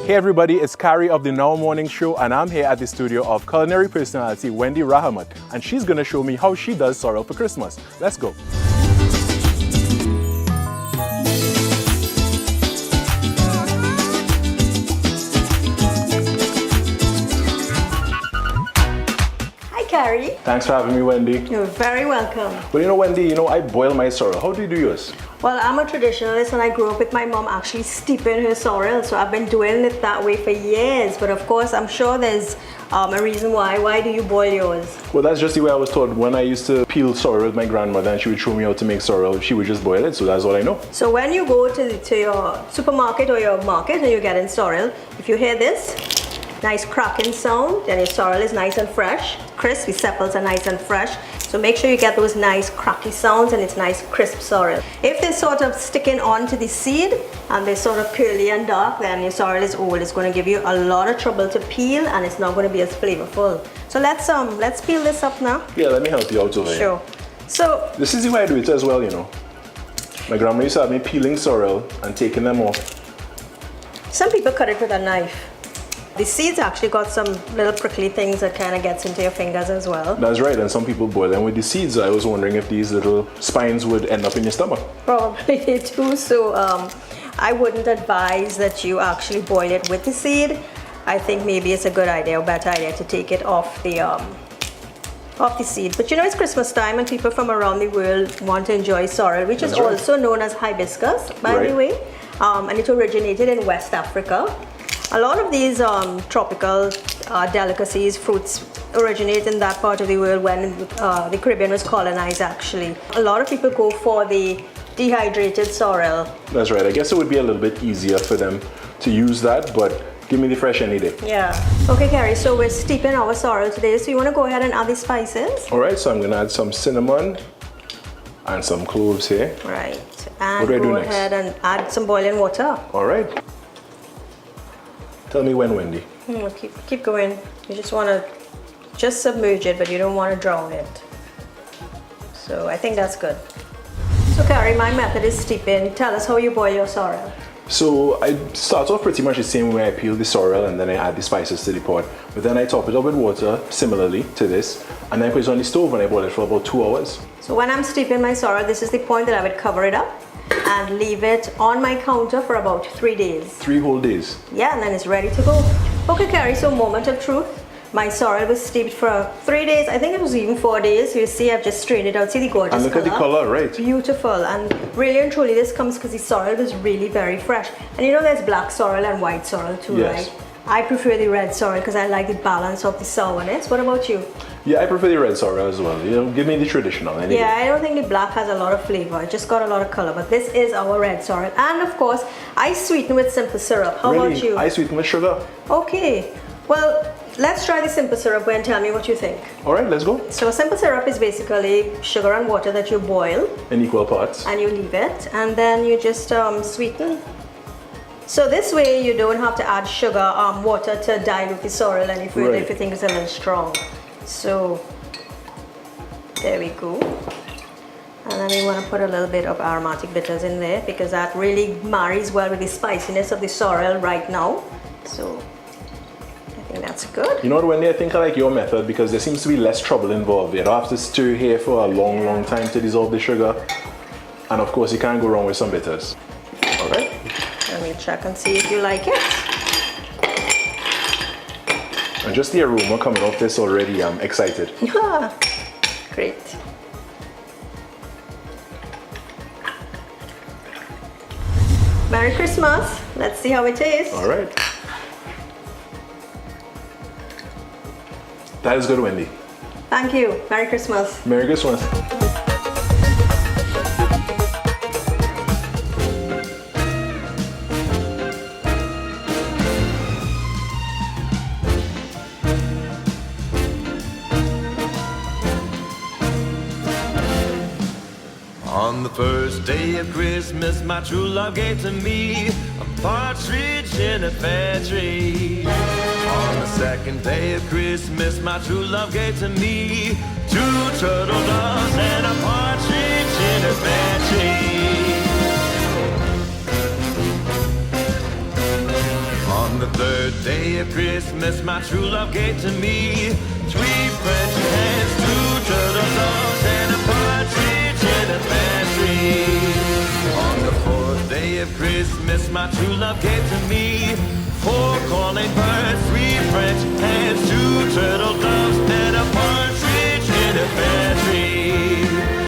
Hey everybody, it's Kharry of the Now Morning Show, and I'm here at the studio of culinary personality Wendy Rahamut, and she's going to show me how she does sorrel for Christmas. Let's go. Kharry. Thanks for having me, Wendy. You're very welcome. Well, Wendy, I boil my sorrel. How do you do yours? Well, I'm a traditionalist and I grew up with my mom actually steeping her sorrel, so I've been doing it that way for years. But of course, I'm sure there's a reason why. Why do you boil yours? Well, that's just the way I was taught. When I used to peel sorrel with my grandmother and she would show me how to make sorrel, she would just boil it, so that's all I know. So when you go to your supermarket or your market and you're getting sorrel, if you hear this nice cracking sound, then your sorrel is nice and fresh, crisp, the sepals are nice and fresh. So make sure you get those nice cracky sounds and it's nice crisp sorrel. If they're sort of sticking onto the seed and they're sort of curly and dark, then your sorrel is old. It's going to give you a lot of trouble to peel and it's not going to be as flavorful. So let's peel this up now. Yeah, let me help you out over here. Sure. So this is the way I do it as well, My grandma used to have me peeling sorrel and taking them off. Some people cut it with a knife. The seeds actually got some little prickly things that kind of gets into your fingers as well. That's right, and some people boil them with the seeds. I was wondering if these little spines would end up in your stomach. Probably they do, so I wouldn't advise that you actually boil it with the seed. I think maybe it's a good idea, or better idea, to take it off the seed. But it's Christmas time and people from around the world want to enjoy sorrel, which is also known as hibiscus, by the way. And it originated in West Africa. A lot of these tropical delicacies, fruits, originate in that part of the world when the Caribbean was colonized, actually. A lot of people go for the dehydrated sorrel. That's right. I guess it would be a little bit easier for them to use that, but give me the fresh any day. Yeah. Okay, Kharry, so we're steeping our sorrel today, so you want to go ahead and add the spices? All right, so I'm going to add some cinnamon and some cloves here. Right. And what do I do go next? ahead and add some boiling water. All right. Tell me when, Wendy. Keep going. You just want to submerge it, but you don't want to drown it. So I think that's good. So Kharry, my method is steeping. Tell us how you boil your sorrel. So I start off pretty much the same way. I peel the sorrel and then I add the spices to the pot. But then I top it up with water, similarly to this, and then I put it on the stove and I boil it for about 2 hours. So when I'm steeping my sorrel, this is the point that I would cover it up and leave it on my counter for about 3 days. 3 whole days? Yeah, and then it's ready to go. Okay, Kharry, so moment of truth. My sorrel was steeped for 3 days. I think it was even 4 days. You see, I've just strained it out. See the gorgeous color? And look at the color, right? Beautiful. And really and truly, this comes because the sorrel was really very fresh. And there's black sorrel and white sorrel too, yes. right? I prefer the red sorrel because I like the balance of the sourness. What about you? Yeah, I prefer the red sorrel as well. Give me the traditional. Anyway. Yeah, I don't think the black has a lot of flavor. It just got a lot of color. But this is our red sorrel. And of course, I sweeten with simple syrup. How about you? I sweeten with sugar. Okay. Well, let's try the simple syrup and tell me what you think. All right, let's go. So simple syrup is basically sugar and water that you boil. In equal parts. And you leave it. And then you just sweeten. So this way you don't have to add sugar, water to dilute the sorrel any further if you think it's a little strong. So there we go. And then we want to put a little bit of aromatic bitters in there because that really marries well with the spiciness of the sorrel right now. So I think that's good. You know what, Wendy? I think I like your method because there seems to be less trouble involved. You don't have to stir here for a long time to dissolve the sugar. And of course, you can't go wrong with some bitters. All right. Let me check and see if you like it. And just the aroma coming off this already, I'm excited. Great. Merry Christmas. Let's see how it tastes. All right. That is good, Wendy. Thank you. Merry Christmas. Merry Christmas. On the first day of Christmas, my true love gave to me a partridge in a pear tree. On the second day of Christmas, my true love gave to me 2 turtle doves and a partridge in a pear tree. On On the third day of Christmas, my true love gave to me 3 French hens, 2 turtle doves, and a partridge in a pear tree. On the 4th day of Christmas, my true love gave to me 4 calling birds, 3 French hens, 2 turtle doves, and a partridge in a pear tree.